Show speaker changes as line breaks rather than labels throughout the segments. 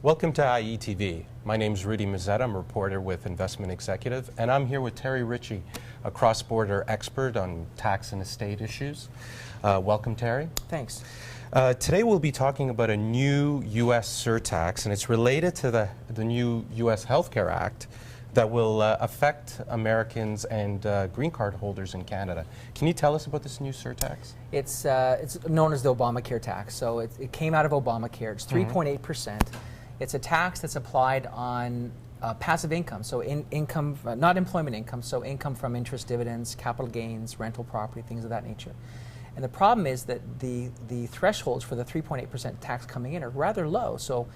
Welcome to IETV. My name is Rudy Mazzetta. I'm a reporter with Investment Executive, and I'm here with Terry Ritchie, a cross-border expert on tax and estate issues. Welcome, Terry.
Thanks.
Today we'll be talking about a new U.S. surtax, and it's related to the new U.S. Healthcare Act that will affect Americans and green card holders in Canada. Can you tell us about this new surtax?
It's known as the Obamacare tax. So it came out of Obamacare. It's 3.8%. It's a tax that's applied on passive income, so income, not employment income, so income from interest, dividends, capital gains, rental property, things of that nature. And the problem is that the thresholds for the 3.8% tax coming in are rather low. So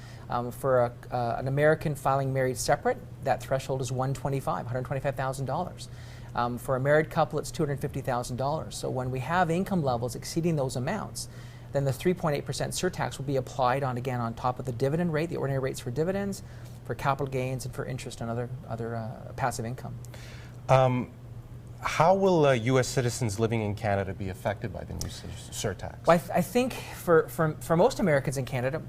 for an American filing married separate, that threshold is $125,000. For a married couple, it's $250,000. So when we have income levels exceeding those amounts, then the 3.8% surtax will be applied on, again, on top of the dividend rate, the ordinary rates for dividends, for capital gains, and for interest and other passive income.
How will U.S. citizens living in Canada be affected by the new surtax?
Well, I think for most Americans in Canada,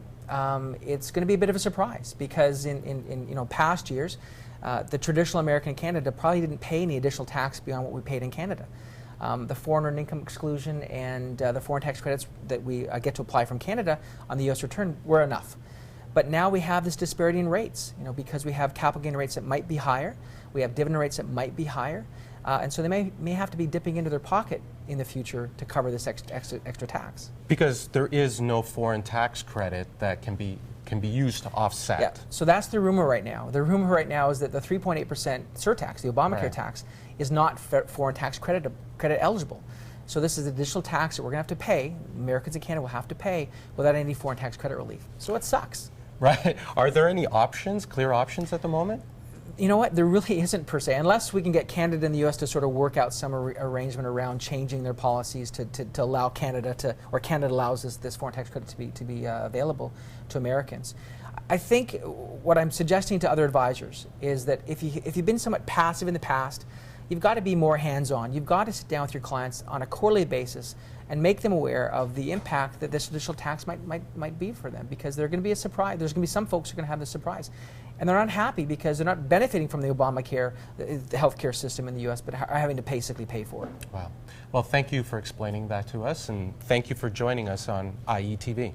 it's going to be a bit of a surprise because in past years, the traditional American in Canada probably didn't pay any additional tax beyond what we paid in Canada. The foreign earned income exclusion and the foreign tax credits that we get to apply from Canada on the U.S. return were enough. But now we have this disparity in rates, because we have capital gain rates that might be higher, we have dividend rates that might be higher, and so they may have to be dipping into their pocket in the future to cover this extra tax.
Because there is no foreign tax credit that can be used to offset.
Yeah, so that's the rumor right now. The rumor right now is that the 3.8% surtax, the Obamacare tax, is not foreign tax credit eligible. So this is additional tax that we're going to have to pay, Americans in Canada will have to pay without any foreign tax credit relief. So it sucks.
Right. Are there any options, clear options at the moment?
You know what, there really isn't per se, unless we can get Canada and the U.S. to sort of work out some arrangement around changing their policies to allow Canada or Canada allows this foreign tax credit to be available to Americans. I think what I'm suggesting to other advisors is that if you've been somewhat passive in the past, you've got to be more hands-on. You've got to sit down with your clients on a quarterly basis and make them aware of the impact that this additional tax might be for them, because they're going to be a surprise. There's going to be some folks who are going to have this surprise. And they're not happy because they're not benefiting from the Obamacare, the healthcare system in the U.S., but are having to basically pay for it.
Wow. Well, thank you for explaining that to us, and thank you for joining us on IETV.